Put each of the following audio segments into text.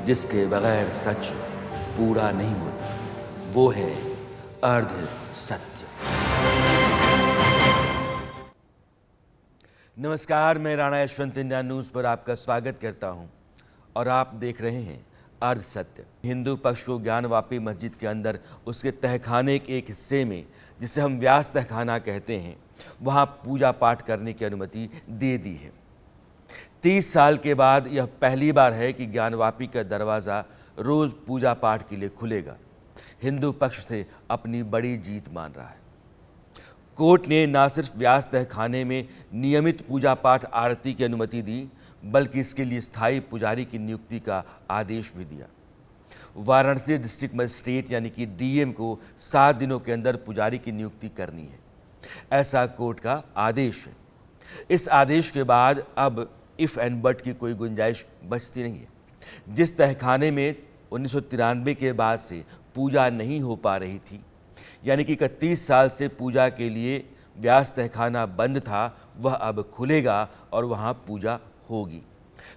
जिसके बगैर सच पूरा नहीं होता, वो है अर्ध सत्य। नमस्कार, मैं राणा यशवंत इंडिया न्यूज़ पर आपका स्वागत करता हूं और आप देख रहे हैं अर्ध सत्य। हिंदू पक्ष को ज्ञानवापी मस्जिद के अंदर उसके तहखाने के एक हिस्से में, जिसे हम व्यास तहखाना कहते हैं, वहां पूजा पाठ करने की अनुमति दे दी है। 30 साल के बाद यह पहली बार है कि ज्ञानवापी का दरवाज़ा रोज़ पूजा पाठ के लिए खुलेगा। हिंदू पक्ष से अपनी बड़ी जीत मान रहा है। कोर्ट ने न सिर्फ व्यास तहखाने में नियमित पूजा पाठ आरती की अनुमति दी, बल्कि इसके लिए स्थायी पुजारी की नियुक्ति का आदेश भी दिया। वाराणसी डिस्ट्रिक्ट मजिस्ट्रेट यानी कि डीएम को 7 दिनों के अंदर पुजारी की नियुक्ति करनी है, ऐसा कोर्ट का आदेश है। इस आदेश के बाद अब इफ़ एंड बट की कोई गुंजाइश बचती नहीं है। जिस तहखाने में 1993 के बाद से पूजा नहीं हो पा रही थी, यानी कि 31 साल से पूजा के लिए व्यास तहखाना बंद था, वह अब खुलेगा और वहाँ पूजा होगी।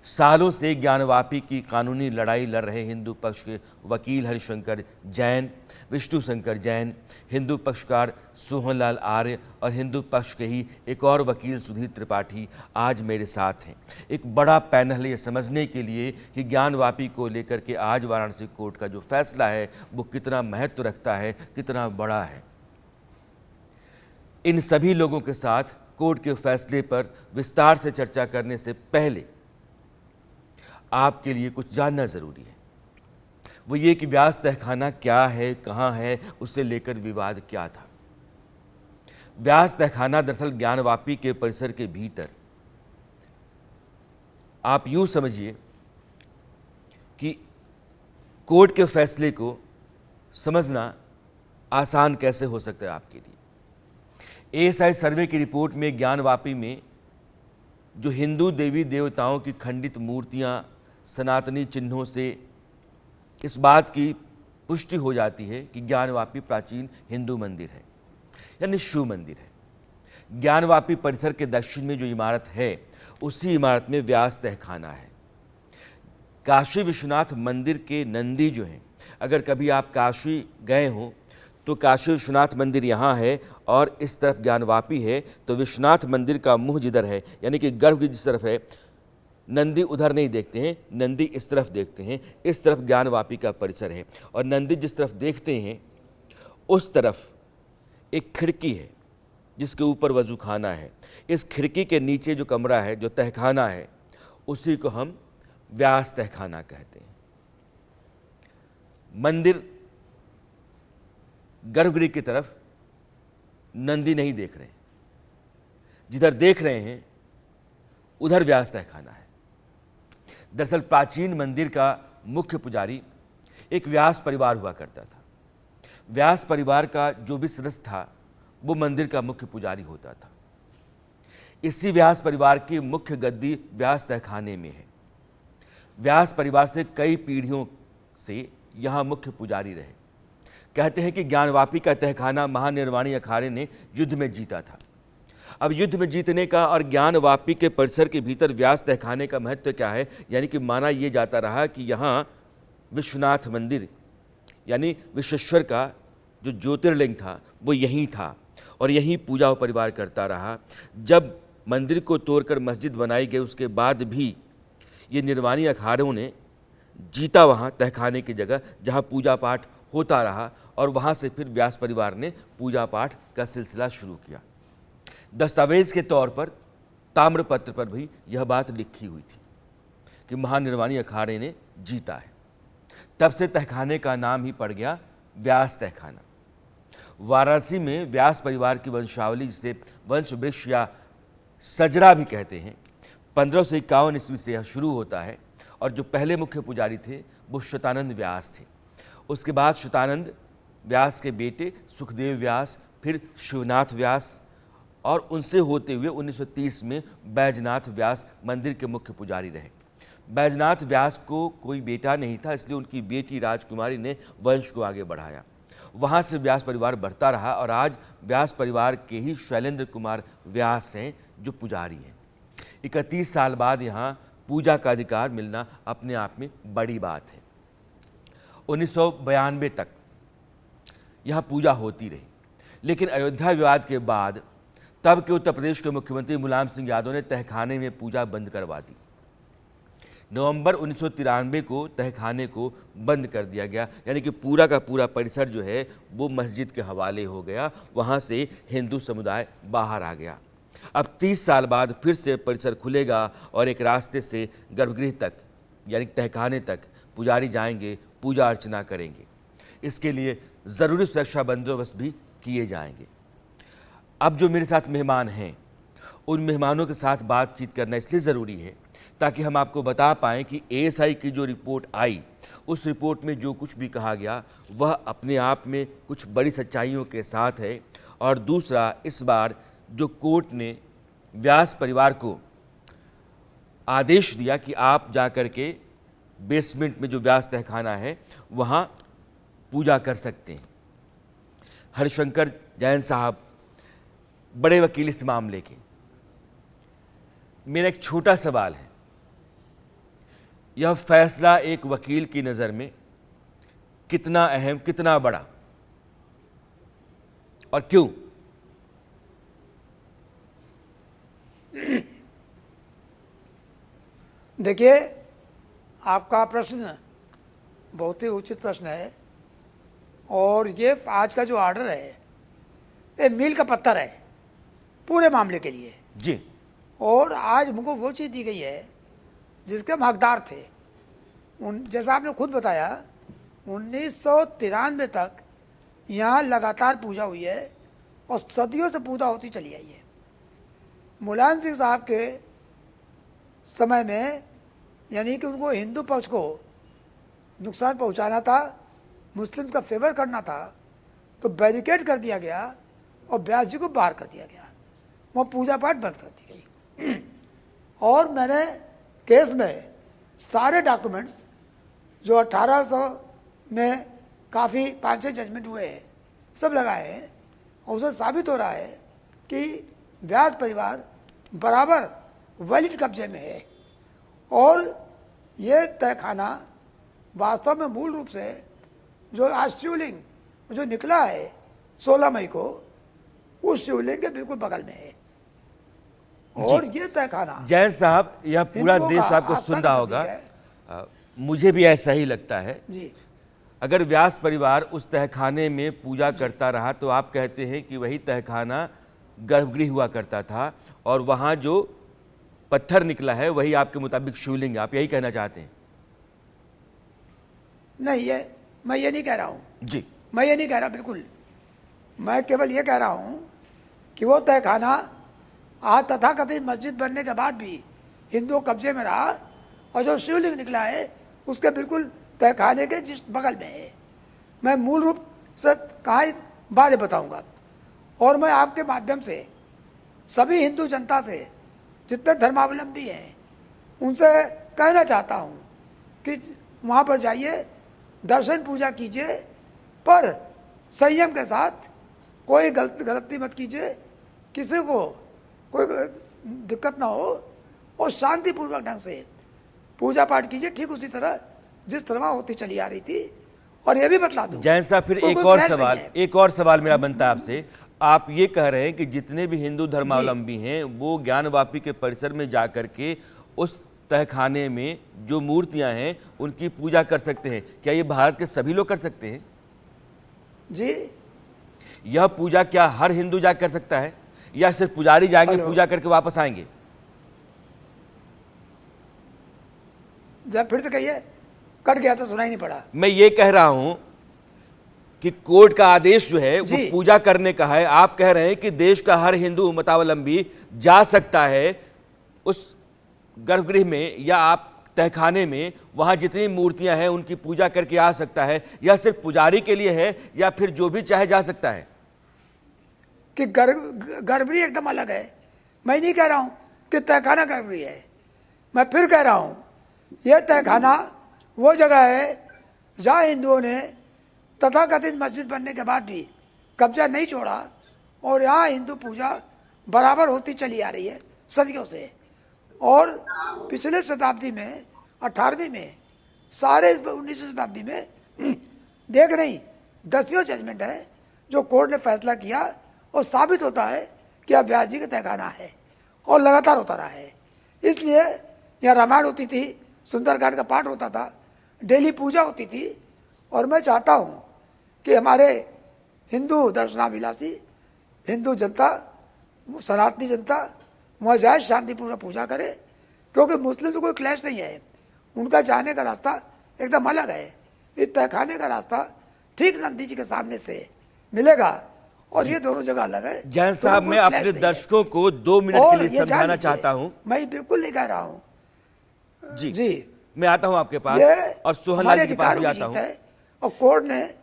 सालों से ज्ञानवापी की कानूनी लड़ाई लड़ रहे हिंदू पक्ष के वकील हरिशंकर जैन, विष्णु शंकर जैन, हिंदू पक्षकार सोहनलाल आर्य और हिंदू पक्ष के ही एक और वकील सुधीर त्रिपाठी आज मेरे साथ हैं। एक बड़ा पैनल है ये समझने के लिए कि ज्ञानवापी को लेकर के आज वाराणसी कोर्ट का जो फैसला है वो कितना महत्व रखता है, कितना बड़ा है। इन सभी लोगों के साथ कोर्ट के फैसले पर विस्तार से चर्चा करने से पहले आपके लिए कुछ जानना जरूरी है। वो ये कि व्यास तहखाना क्या है, कहाँ है, उसे लेकर विवाद क्या था। व्यास तहखाना दरअसल ज्ञानवापी के परिसर के भीतर, आप यूं समझिए कि कोर्ट के फैसले को समझना आसान कैसे हो सकता है आपके लिए। एएसआई सर्वे की रिपोर्ट में ज्ञानवापी में जो हिंदू देवी देवताओं की खंडित मूर्तियां सनातनी चिन्हों से इस बात की पुष्टि हो जाती है कि ज्ञानवापी प्राचीन हिंदू मंदिर है, यानी शिव मंदिर है। ज्ञानवापी परिसर के दक्षिण में जो इमारत है, उसी इमारत में व्यास तहखाना है। काशी विश्वनाथ मंदिर के नंदी जो हैं, अगर कभी आप काशी गए हों तो काशी विश्वनाथ मंदिर यहाँ है और इस तरफ ज्ञानवापी है, तो विश्वनाथ मंदिर का मुंह जिधर है, यानी कि गर्भगृह जिस तरफ है, नंदी उधर नहीं देखते हैं, नंदी इस तरफ देखते हैं। इस तरफ ज्ञानवापी का परिसर है और नंदी जिस तरफ देखते हैं उस तरफ एक खिड़की है जिसके ऊपर वजूखाना है। इस खिड़की के नीचे जो कमरा है, जो तहखाना है, उसी को हम व्यास तहखाना कहते हैं। मंदिर गर्भगृह की तरफ नंदी नहीं देख रहे, जिधर देख रहे हैं उधर व्यास तहखाना है। दरअसल प्राचीन मंदिर का मुख्य पुजारी एक व्यास परिवार हुआ करता था। व्यास परिवार का जो भी सदस्य था वो मंदिर का मुख्य पुजारी होता था। इसी व्यास परिवार की मुख्य गद्दी व्यास तहखाने में है। व्यास परिवार से कई पीढ़ियों से यहाँ मुख्य पुजारी रहे। कहते हैं कि ज्ञानवापी का तहखाना महानिर्वाणी अखाड़े ने युद्ध में जीता था। अब युद्ध में जीतने का और ज्ञानवापी के परिसर के भीतर व्यास तहखाने का महत्व क्या है, यानी कि माना यह जाता रहा कि यहाँ विश्वनाथ मंदिर यानी विश्वेश्वर का जो ज्योतिर्लिंग था वो यहीं था और यहीं पूजा परिवार करता रहा। जब मंदिर को तोड़कर मस्जिद बनाई गई उसके बाद भी ये निर्वाणी अखाड़ों ने जीता वहाँ तहखाने की जगह, जहाँ पूजा पाठ होता रहा और वहाँ से फिर व्यास परिवार ने पूजा पाठ का सिलसिला शुरू किया। दस्तावेज के तौर पर ताम्रपत्र पर भी यह बात लिखी हुई थी कि महानिर्वाणी अखाड़े ने जीता है। तब से तहखाने का नाम ही पड़ गया व्यास तहखाना। वाराणसी में व्यास परिवार की वंशावली, जिसे वंश वृक्ष या सजरा भी कहते हैं, 1551 ईस्वी से यह शुरू होता है और जो पहले मुख्य पुजारी थे वो शतानंद व्यास थे। उसके बाद शतानंद व्यास के बेटे सुखदेव व्यास, फिर शिवनाथ व्यास और उनसे होते हुए 1930 में बैजनाथ व्यास मंदिर के मुख्य पुजारी रहे। बैजनाथ व्यास को कोई बेटा नहीं था, इसलिए उनकी बेटी राजकुमारी ने वंश को आगे बढ़ाया। वहाँ से व्यास परिवार बढ़ता रहा और आज व्यास परिवार के ही शैलेंद्र कुमार व्यास हैं जो पुजारी हैं। 31 साल बाद यहाँ पूजा का अधिकार मिलना अपने आप में बड़ी बात है। 1992 तक यहाँ पूजा होती रही, लेकिन अयोध्या विवाद के बाद तब के उत्तर प्रदेश के मुख्यमंत्री मुलायम सिंह यादव ने तहखाने में पूजा बंद करवा दी। नवंबर 1993 को तहखाने को बंद कर दिया गया, यानी कि पूरा का पूरा परिसर जो है वो मस्जिद के हवाले हो गया, वहाँ से हिंदू समुदाय बाहर आ गया। अब 30 साल बाद फिर से परिसर खुलेगा और एक रास्ते से गर्भगृह तक यानी तहखाने तक पुजारी जाएंगे, पूजा अर्चना करेंगे। इसके लिए ज़रूरी सुरक्षा बंदोबस्त भी किए जाएंगे। अब जो मेरे साथ मेहमान हैं, उन मेहमानों के साथ बातचीत करना इसलिए ज़रूरी है ताकि हम आपको बता पाएँ कि एएसआई की जो रिपोर्ट आई, उस रिपोर्ट में जो कुछ भी कहा गया वह अपने आप में कुछ बड़ी सच्चाइयों के साथ है। और दूसरा, इस बार जो कोर्ट ने व्यास परिवार को आदेश दिया कि आप जाकर के बेसमेंट में जो व्यास तहखाना है वहाँ पूजा कर सकते हैं। हरिशंकर जैन साहब बड़े वकील इस मामले के। मेरा एक छोटा सवाल है, यह फैसला एक वकील की नज़र में कितना अहम, कितना बड़ा और क्यों? देखिए, आपका प्रश्न बहुत ही उचित प्रश्न है और ये आज का जो ऑर्डर है ये मील का पत्थर है पूरे मामले के लिए जी। और आज हमको वो चीज़ दी गई है जिसके हम हकदार थे। जैसा आपने खुद बताया, 1993 तक यहाँ लगातार पूजा हुई है और सदियों से पूजा होती चली आई है। मुलायम सिंह साहब के समय में यानी कि उनको हिंदू पक्ष को नुकसान पहुंचाना था, मुस्लिम का फेवर करना था, तो बैरिकेड कर दिया गया और व्यास जी को बाहर कर दिया गया, वहाँ पूजा पाठ बंद कर दी गई। और मैंने केस में सारे डॉक्यूमेंट्स जो 1800 में काफ़ी 5-6 जजमेंट हुए हैं सब लगाए हैं और उससे साबित हो रहा है कि व्यास परिवार बराबर वैलिड कब्जे में है। और ये तहखाना वास्तव में मूल रूप से जो आज शिवलिंग जो निकला है 16 मई को, उस शिवलिंग के बिल्कुल बगल में है। और ये तहखाना जैन साहब, यह पूरा देश आपको सुन रहा होगा, मुझे भी ऐसा ही लगता है जी। अगर व्यास परिवार उस तहखाने में पूजा करता रहा तो आप कहते हैं कि वही तहखाना गर्भगृह हुआ करता था और वहाँ जो पत्थर निकला है वही आपके मुताबिक शिवलिंग है, आप यही कहना चाहते हैं? नहीं, ये मैं ये नहीं कह रहा हूँ जी। मैं ये नहीं कह रहा, बिल्कुल। मैं केवल ये कह रहा हूँ कि वो तहखाना आज तथाकथित मस्जिद बनने के बाद भी हिंदुओं कब्जे में रहा और जो शिवलिंग निकला है उसके बिल्कुल तहखाने के जिस बगल में है। मैं मूल रूप से कहाँ बातें बताऊँगा और मैं आपके माध्यम से सभी हिंदू जनता से जितने धर्मावलंबी हैं उनसे कहना चाहता हूँ कि वहाँ पर जाइए, दर्शन पूजा कीजिए, पर संयम के साथ, कोई गलती मत कीजिए, किसी को कोई दिक्कत ना हो और शांतिपूर्वक ढंग से पूजा पाठ कीजिए, ठीक उसी तरह जिस तरह होती चली आ रही थी। और ये भी बतला दूं जैन साहब, फिर एक और सवाल मेरा बनता है आपसे। आप ये कह रहे हैं कि जितने भी हिंदू धर्मावलंबी हैं वो ज्ञानवापी के परिसर में जाकर के उस तहखाने में जो मूर्तियां हैं उनकी पूजा कर सकते हैं। क्या ये भारत के सभी लोग कर सकते हैं? जी। यह पूजा क्या हर हिंदू जा कर सकता है या सिर्फ पुजारी जाएंगे, पूजा करके वापस आएंगे? जब फिर से कहिए, कट गया तो सुनाई नहीं पड़ा। मैं ये कह रहा हूं कि कोर्ट का आदेश जो है वो पूजा करने का है। आप कह रहे हैं कि देश का हर हिंदू मतावलंबी जा सकता है उस गर्भगृह में या आप तहखाने में, वहां जितनी मूर्तियां हैं उनकी पूजा करके आ सकता है। यह सिर्फ पुजारी के लिए है या फिर जो भी चाहे जा सकता है? कि गर्भगृह एकदम अलग है। मैं नहीं कह रहा हूं कि तहखाना गर्भगृह है। मैं फिर कह रहा हूं यह तहखाना वो जगह है जहाँ हिंदुओं ने तथाकथित मस्जिद बनने के बाद भी कब्जा नहीं छोड़ा और यहाँ हिंदू पूजा बराबर होती चली आ रही है सदियों से। और पिछले शताब्दी में 18वीं में सारे 19वीं शताब्दी में देख नहीं 10वीं जजमेंट है जो कोर्ट ने फैसला किया और साबित होता है कि अब व्यास जी का तहखाना है और लगातार होता रहा है। इसलिए यहाँ रामायण होती थी, सुंदरकांड का पाठ होता था, डेली पूजा होती थी। और मैं चाहता हूँ कि हमारे हिंदू दर्शनाभिलाषी हिंदू जनता, सनातनी जनता वहाँ जाए, शांतिपूर्वक पूजा करे, क्योंकि मुस्लिम से कोई क्लैश नहीं है। उनका जाने का रास्ता एकदम अलग है। इस तहखाने का रास्ता ठीक नंदी जी के सामने से मिलेगा और ये दोनों जगह अलग है। जैन साहब, मैं अपने दर्शकों को 2 मिनट के लिए समझाना चाहता हूं। मैं बिल्कुल नहीं कह रहा हूं जी। मैं आता हूं आपके पास और सोहनलाल जी के पास भी आता हूं। और कोर्ट ने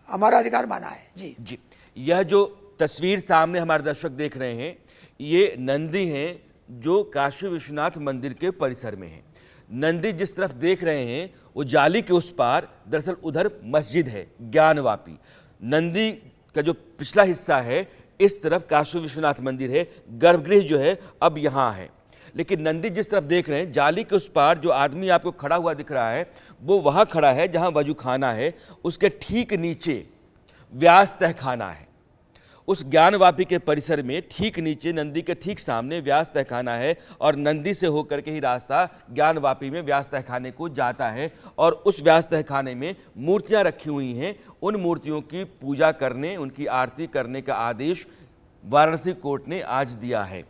हमारा अधिकार माना है जी। जी, यह जो तस्वीर सामने हमारे दर्शक देख रहे हैं, ये नंदी हैं जो काशी विश्वनाथ मंदिर के परिसर में है। नंदी जिस तरफ देख रहे हैं वो जाली के उस पार दरअसल उधर मस्जिद है ज्ञानवापी। नंदी का जो पिछला हिस्सा है इस तरफ काशी विश्वनाथ मंदिर है, गर्भगृह जो है अब यहाँ है। लेकिन नंदी जिस तरफ देख रहे हैं, जाली के उस पार जो आदमी आपको खड़ा हुआ दिख रहा है वो वहाँ खड़ा है जहाँ वजूखाना है। उसके ठीक नीचे व्यास तहखाना है। उस ज्ञानवापी के परिसर में ठीक नीचे नंदी के ठीक सामने व्यास तहखाना है और नंदी से होकर के ही रास्ता ज्ञानवापी में व्यास तहखाने को जाता है। और उस व्यास तहखाने में मूर्तियां रखी हुई हैं। उन मूर्तियों की पूजा करने, उनकी आरती करने का आदेश वाराणसी कोर्ट ने आज दिया है।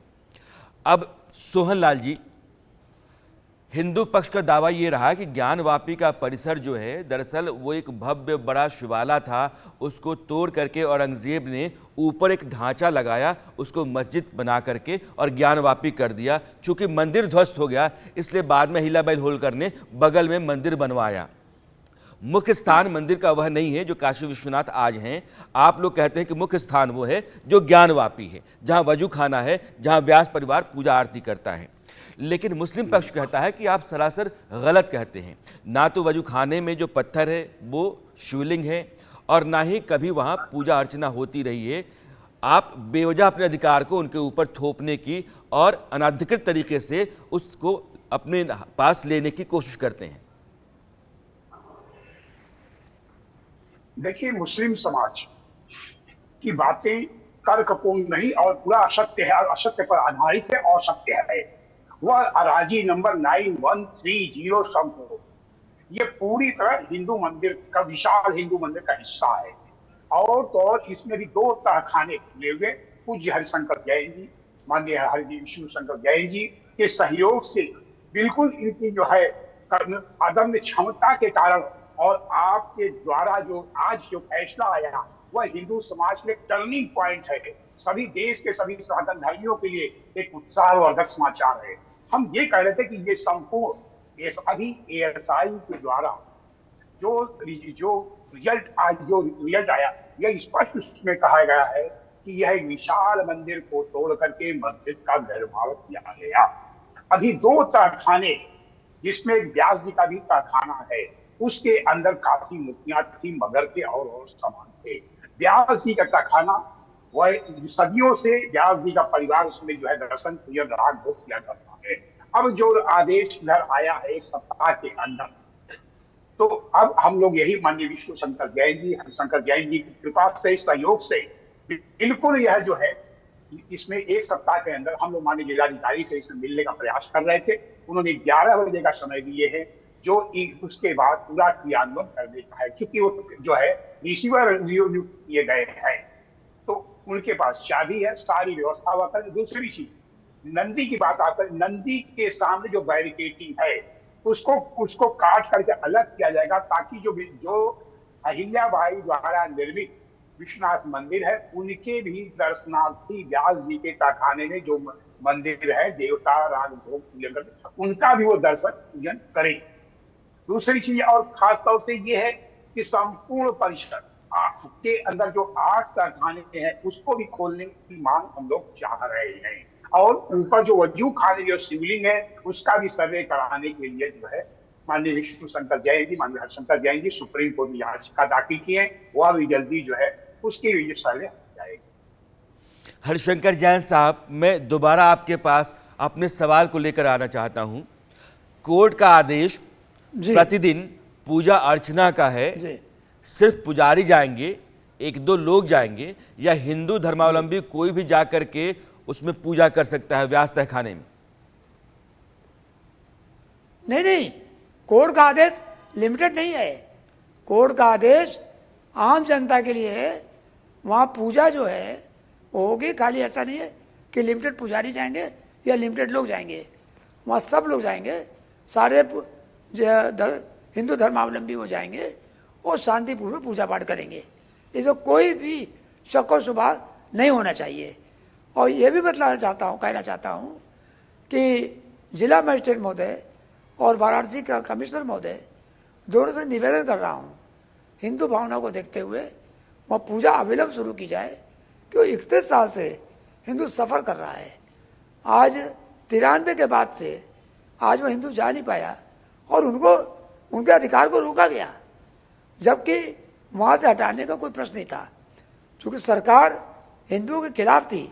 अब सोहनलाल जी, हिंदू पक्ष का दावा ये रहा कि ज्ञानवापी का परिसर जो है दरअसल वो एक भव्य बड़ा शिवाला था, उसको तोड़ करके औरंगजेब ने ऊपर एक ढांचा लगाया, उसको मस्जिद बना करके और ज्ञानवापी कर दिया। चूंकि मंदिर ध्वस्त हो गया इसलिए बाद में हीलाबाई होलकर ने बगल में मंदिर बनवाया। मुख्य स्थान मंदिर का वह नहीं है जो काशी विश्वनाथ आज हैं। आप लोग कहते हैं कि मुख्य स्थान वो है जो ज्ञानवापी है, जहाँ वजूखाना है, जहाँ व्यास परिवार पूजा आरती करता है। लेकिन मुस्लिम पक्ष कहता है कि आप सरासर गलत कहते हैं। ना तो वजूखाने में जो पत्थर है वो शिवलिंग है और ना ही कभी वहाँ पूजा अर्चना होती रही है। आप बेवजह अपने अधिकार को उनके ऊपर थोपने की और अनाधिकृत तरीके से उसको अपने पास लेने की कोशिश करते हैं। देखिए, मुस्लिम समाज की बातें तर्कपूर्ण नहीं और पूरा असत्य है और असत्य पर आधारित है और सत्य है। वह अराजी नंबर 9130 संपूर्ण, ये पूरी तरह हिंदू मंदिर का, विशाल हिंदू मंदिर का हिस्सा है। और तो इसमें भी 2 तहखाने खुले हुए पूज्य हरिशंकर जैन जी, माननीय हरि विष्णु शंकर जैन जी के सहयोग से, बिल्कुल इनकी जो है अदम्य क्षमता के कारण और आपके द्वारा जो आज जो फैसला आया वह हिंदू समाज में टर्निंग पॉइंट है। सभी देश के सभी सनातन धर्मियों के लिए एक उत्साहवर्धक समाचार है। हम ये कह रहे थे कि ये संपूर्ण अभी ASI के द्वारा जो रिजल्ट आया, यह स्पष्ट उसमें कहा गया है कि यह एक विशाल मंदिर को तोड़ करके मस्जिद का निर्माण किया गया। अभी 2 तहखाने, जिसमें व्यास जी का भी तहखाना है, उसके अंदर काफी मूर्तियां थी, मगर के और सामान थे। व्यास जी का तहखाना वह सदियों से व्यास जी का परिवार उसमें जो है दर्शन पूजन राग भोग किया करता है। अब जो आदेश इधर आया है 1 सप्ताह के अंदर, तो अब हम लोग यही माननीय विष्णु शंकर जैन जी, हरिशंकर जैन जी की कृपा से, सहयोग से बिल्कुल यह जो है इसमें 1 सप्ताह के अंदर हम लोग माननीय जिलाधिकारी से इसमें मिलने का प्रयास कर रहे थे। उन्होंने 11 बजे का समय दिए है, जो उसके बाद पूरा क्रियान्वयन करने का है। क्योंकि वो जो है रिसीवर नियुक्त किए गए हैं तो उनके पास चाबी है, सारी व्यवस्था हुआ कर। दूसरी चीज, नंदी की बात आकर, नंदी के सामने जो बैरिकेटिंग है उसको काट करके अलग किया जाएगा, ताकि जो अहिल्याबाई द्वारा निर्मित विश्वनाथ मंदिर है उनके भी दर्शनार्थी व्यास जी के तहखाने में जो मंदिर है देवता राग भोग पूजन, उनका भी वो दर्शन पूजन करें। दूसरी चीज और खास तौर से ये है कि संपूर्ण परिसर के अंदर जो 8 तहखाने हैं उसको भी खोलने की मांग हम लोग चाह रहे हैं। और ऊपर जो वजू खाने जो शिवलिंग है उसका भी सर्वे कराने के लिए जो है माननीय विष्णु शंकर जैन जी, माननीय हरिशंकर जैन जी सुप्रीम कोर्ट में याचिका दाखिल की है। वह भी जल्दी जो है उसकी भी सर्वे हो जाएगी। हरिशंकर जैन साहब, मैं दोबारा आपके पास अपने सवाल को लेकर आना चाहता हूं। कोर्ट का आदेश जी प्रतिदिन पूजा अर्चना का है, जी सिर्फ पुजारी जाएंगे, एक दो लोग जाएंगे, या हिंदू धर्मावलंबी कोई भी जाकर के उसमें पूजा कर सकता है व्यास तहखाने में? नहीं, कोर्ट का आदेश लिमिटेड नहीं है। कोर्ट का आदेश आम जनता के लिए है। वहाँ पूजा जो है वो होगी, खाली ऐसा नहीं है कि लिमिटेड पुजारी जाएंगे या लिमिटेड लोग जाएंगे। वहाँ सब लोग जाएंगे, सारे हिंदू धर्मावलंबी वो जाएंगे और शांतिपूर्वक पूजा पाठ करेंगे। इसमें कोई भी शक व शुबा नहीं होना चाहिए। और ये भी कहना चाहता हूँ कि जिला मजिस्ट्रेट महोदय और वाराणसी का कमिश्नर महोदय दोनों से निवेदन कर रहा हूँ, हिंदू भावना को देखते हुए वहाँ पूजा अविलंब शुरू की जाए, कि वो 31 साल से हिंदू सफ़र कर रहा है। आज 93 के बाद से आज वो हिंदू जा नहीं पाया और उनको उनके अधिकार को रोका गया, जबकि वहाँ से हटाने का कोई प्रश्न नहीं था। चूँकि सरकार हिंदुओं के खिलाफ थी,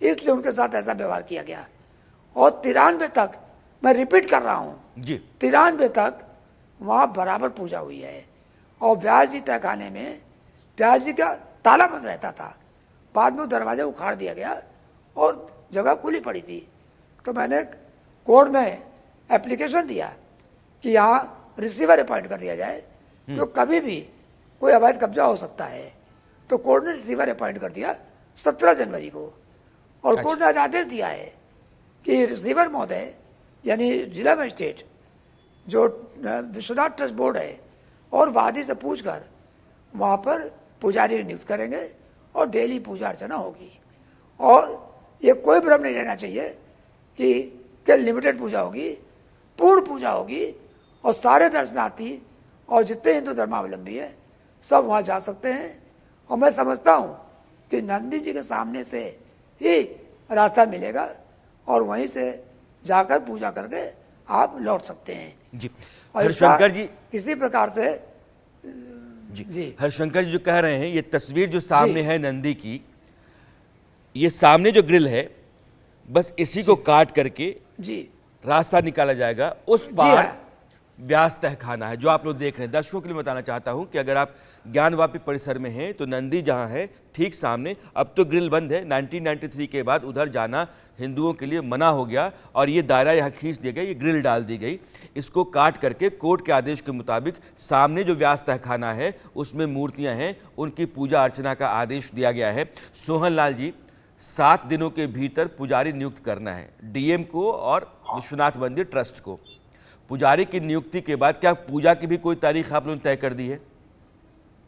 इसलिए उनके साथ ऐसा व्यवहार किया गया। और 93 तक, मैं रिपीट कर रहा हूँ जी, 93 तक वहाँ बराबर पूजा हुई है। और व्यास जी तहखाने में व्यास जी का ताला बंद रहता था, बाद में वो दरवाजा उखाड़ दिया गया और जगह खुली पड़ी थी। तो मैंने कोर्ट में एप्लीकेशन दिया कि यहाँ रिसीवर अपॉइंट कर दिया जाए, तो कभी भी कोई अवैध कब्जा हो सकता है। तो कोर्ट ने रिसीवर अपॉइंट कर दिया 17 जनवरी को। और कोर्ट ने आज आदेश दिया है कि रिसीवर महोदय यानी जिला मजिस्ट्रेट जो विश्वनाथ ट्रस्ट बोर्ड है और वादी से पूछकर वहाँ पर पुजारी नियुक्त करेंगे और डेली पूजा अर्चना होगी। और ये कोई भ्रम नहीं रहना चाहिए कि लिमिटेड पूजा होगी, पूर्ण पूजा होगी और सारे दर्शनार्थी और जितने हिंदू धर्मावलंबी हैं सब वहाँ जा सकते हैं। और मैं समझता हूँ कि नंदी जी के सामने से ही रास्ता मिलेगा और वहीं से जाकर पूजा करके आप लौट सकते हैं जी। और हरिशंकर जी, किसी प्रकार से जी हरिशंकर जी जो कह रहे हैं, ये तस्वीर जो सामने है नंदी की, ये सामने जो ग्रिल है, बस इसी को काट करके जी रास्ता निकाला जाएगा। उस जी पार हाँ। व्यास तहखाना है जो आप लोग देख रहे हैं। दर्शकों के लिए बताना चाहता हूं कि अगर आप ज्ञानवापी परिसर में हैं तो नंदी जहां है ठीक सामने, अब तो ग्रिल बंद है। 1993 के बाद उधर जाना हिंदुओं के लिए मना हो गया और ये दायरा यहाँ खींच दिया गया, ये ग्रिल डाल दी गई। इसको काट करके कोर्ट के आदेश के मुताबिक सामने जो व्यास तहखाना है उसमें मूर्तियां हैं, उनकी पूजा अर्चना का आदेश दिया गया है। सोहन लाल जी, 7 दिनों के भीतर पुजारी नियुक्त करना है, डीएम को और विश्वनाथ मंदिर ट्रस्ट को। पुजारी की नियुक्ति के बाद क्या पूजा की भी कोई तारीख आप लोगों ने तय कर दी है?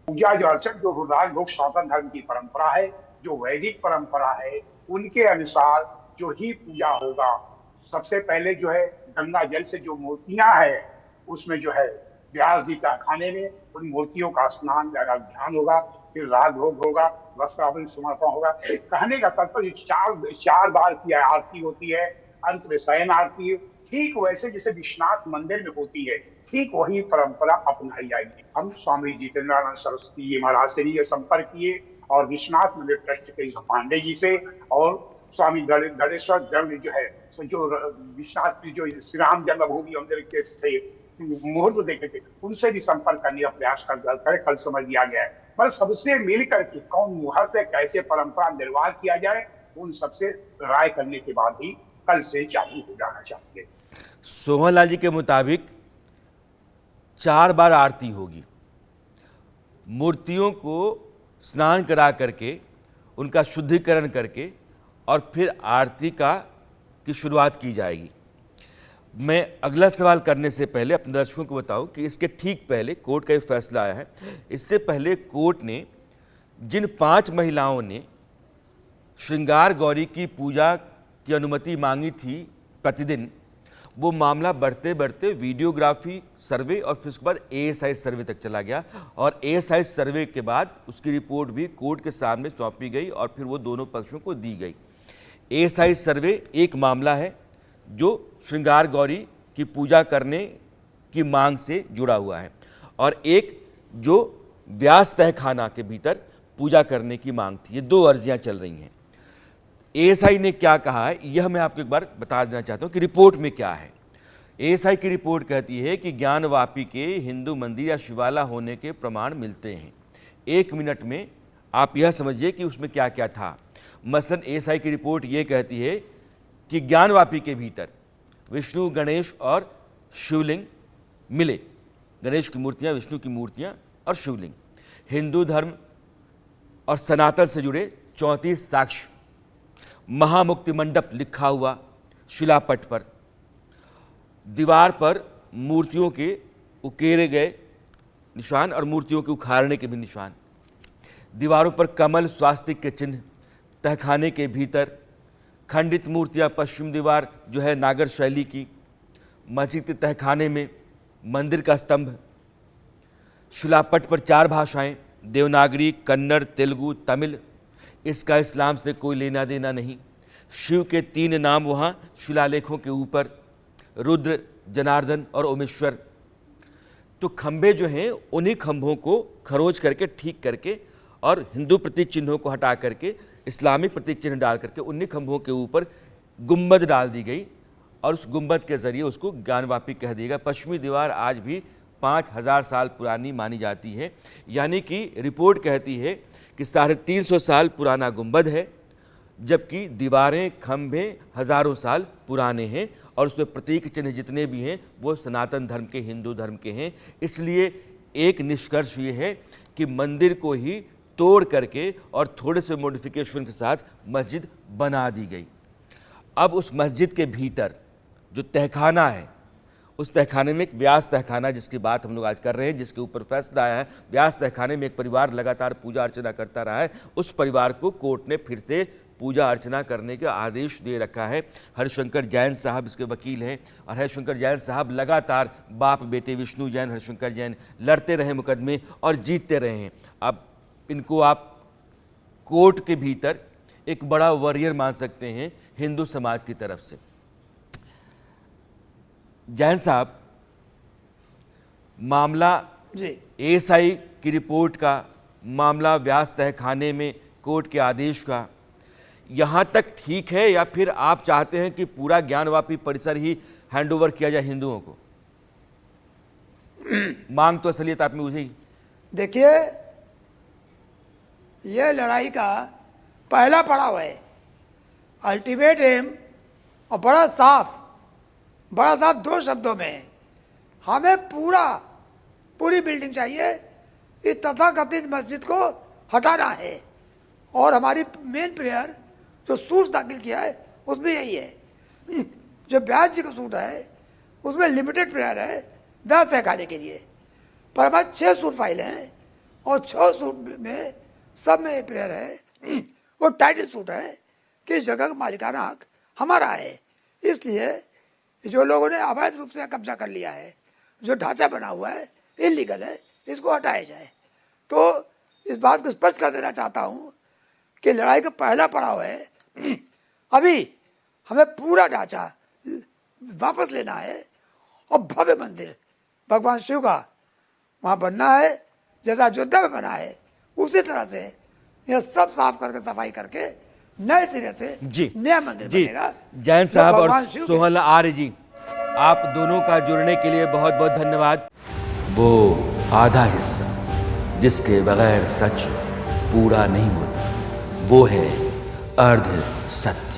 पूजा जो अर्चन जो लोक सनातन धर्म की परंपरा है, जो वैदिक परंपरा है, उनके अनुसार जो ही पूजा होगा। सबसे पहले जो है गंगा जल से जो मूर्तियां है उसमें जो है व्यास जी का खाने में उन मूर्तियों का स्नान ध्यान होगा, फिर राग भोग होगा, वस्त्रावरण समर्पण होगा। कहने का तात्पर्य चार बार की आरती होती है, अंत में शयन आरती, ठीक वैसे जैसे विश्वनाथ मंदिर में होती है, ठीक वही परंपरा अपनाई जाएगी। हम स्वामी जितेंद्रानंद सरस्वती जी महाराज से भी संपर्क किए और विश्वनाथ मंदिर ट्रस्ट के पांडे जी से और स्वामी गणेश्वर जन्म जो है जो विश्वनाथ की जो श्री राम जन्मभूमि मंदिर के मुहूर्त देखे थे उनसे भी संपर्क करने का प्रयास कर कल समझ लिया गया है। बस सबसे मिल करके कौन मुहूर्त है, कैसे परंपरा निर्वाह किया जाए, उन सबसे राय करने के बाद ही कल से चालू हो जाना चाहिए। सोहन लाल जी के मुताबिक 4 बार आरती होगी, मूर्तियों को स्नान करा करके उनका शुद्धिकरण करके और फिर आरती की शुरुआत की जाएगी। मैं अगला सवाल करने से पहले अपने दर्शकों को बताऊं कि इसके ठीक पहले कोर्ट का एक फैसला आया है। इससे पहले कोर्ट ने जिन 5 महिलाओं ने श्रृंगार गौरी की पूजा की अनुमति मांगी थी प्रतिदिन, वो मामला बढ़ते बढ़ते वीडियोग्राफी सर्वे और फिर उसके बाद एएसआई सर्वे तक चला गया और एएसआई सर्वे के बाद उसकी रिपोर्ट भी कोर्ट के सामने सौंपी गई और फिर वो दोनों पक्षों को दी गई। एएसआई सर्वे एक मामला है जो श्रृंगार गौरी की पूजा करने की मांग से जुड़ा हुआ है और एक जो व्यास तहखाना के भीतर पूजा करने की मांग थी। ये 2 अर्जियां चल रही हैं। एएसआई ने क्या कहा है यह मैं आपको एक बार बता देना चाहता हूं कि रिपोर्ट में क्या है। एएसआई की रिपोर्ट कहती है कि ज्ञानवापी के हिंदू मंदिर या शिवाला होने के प्रमाण मिलते हैं। 1 मिनट में आप यह समझिए कि उसमें क्या क्या था। मसलन एएसआई की रिपोर्ट ये कहती है कि ज्ञानवापी के भीतर विष्णु, गणेश और शिवलिंग मिले। गणेश की मूर्तियां, विष्णु की मूर्तियां और शिवलिंग। हिंदू धर्म और सनातन से जुड़े 34 साक्ष्य, महामुक्ति मंडप लिखा हुआ शिलापट पर, दीवार पर मूर्तियों के उकेरे गए निशान और मूर्तियों के उखाड़ने के भी निशान, दीवारों पर कमल स्वास्तिक के चिन्ह, तहखाने के भीतर खंडित मूर्तियां, पश्चिम दीवार जो है नागर शैली की, मस्जिद के तहखाने में मंदिर का स्तंभ, शिलापट पर 4 भाषाएं, देवनागरी, कन्नड़, तेलुगु, तमिल। इसका इस्लाम से कोई लेना देना नहीं। शिव के 3 नाम वहाँ शिलालेखों के ऊपर, रुद्र, जनार्दन और ओमेश्वर। तो खंभे जो हैं उन्हीं खंभों को खरोच करके, ठीक करके और हिंदू प्रतीक चिन्हों को हटा करके इस्लामिक प्रतीक चिन्ह डाल करके उन्हीं खंभों के ऊपर गुंबद डाल दी गई और उस गुंबद के जरिए उसको ज्ञानवापी कह दिया गया। पश्चिमी दीवार आज भी 5000 साल पुरानी मानी जाती है। यानी कि रिपोर्ट कहती है कि 350 साल पुराना गुंबद है, जबकि दीवारें, खंभे हजारों साल पुराने हैं और उसमें प्रतीक चिन्ह जितने भी हैं वो सनातन धर्म के, हिंदू धर्म के हैं। इसलिए एक निष्कर्ष ये है कि मंदिर को ही तोड़ करके और थोड़े से मॉडिफिकेशन के साथ मस्जिद बना दी गई। अब उस मस्जिद के भीतर जो तहखाना है, उस तहखाने में एक व्यास तहखाना जिसकी बात हम लोग आज कर रहे हैं, जिसके ऊपर फैसला आया है, व्यास तहखाने में एक परिवार लगातार पूजा अर्चना करता रहा है। उस परिवार को कोर्ट ने फिर से पूजा अर्चना करने का आदेश दे रखा है। हरिशंकर जैन साहब इसके वकील हैं और हरिशंकर जैन साहब लगातार बाप बेटे विष्णु जैन, हरिशंकर जैन लड़ते रहे मुकदमे और जीतते रहे हैं। अब इनको आप कोर्ट के भीतर एक बड़ा वॉरियर मान सकते हैं हिंदू समाज की तरफ से। जैन साहब, मामला एएसआई की रिपोर्ट का, मामला व्यास तहखाने में कोर्ट के आदेश का, यहाँ तक ठीक है या फिर आप चाहते हैं कि पूरा ज्ञानवापी परिसर ही हैंडओवर किया जाए हिंदुओं को? मांग तो असलियत आप में मुझे ही। देखिए, यह लड़ाई का पहला पड़ाव है। अल्टीमेट एम और बड़ा साफ 2 शब्दों में, हमें पूरी बिल्डिंग चाहिए। इस तथाकथित मस्जिद को हटाना है और हमारी मेन प्रेयर जो सूट दाखिल किया है उसमें यही है। जो व्यास जी का सूट है उसमें लिमिटेड प्रेयर है व्यास तहखाने के लिए, पर हमारे 6 सूट फाइल हैं और 6 सूट में सब में प्रेयर है। वो टाइटल सूट है कि इस जगह का मालिकाना हक हमारा है। इसलिए जो लोगों ने अवैध रूप से कब्जा कर लिया है, जो ढांचा बना हुआ है इलीगल है, इसको हटाया जाए। तो इस बात को स्पष्ट कर देना चाहता हूँ कि लड़ाई का पहला पड़ाव है। अभी हमें पूरा ढांचा वापस लेना है और भव्य मंदिर भगवान शिव का वहाँ बनना है, जैसा अयोध्या में बना है उसी तरह से यह सब साफ करके, सफाई करके नए सिरे से नया मंदिर बनेगा। जैन साहब और सोहन आर्य जी, आप दोनों का जुड़ने के लिए बहुत बहुत धन्यवाद। वो आधा हिस्सा जिसके बगैर सच पूरा नहीं होता, वो है अर्ध सत्य।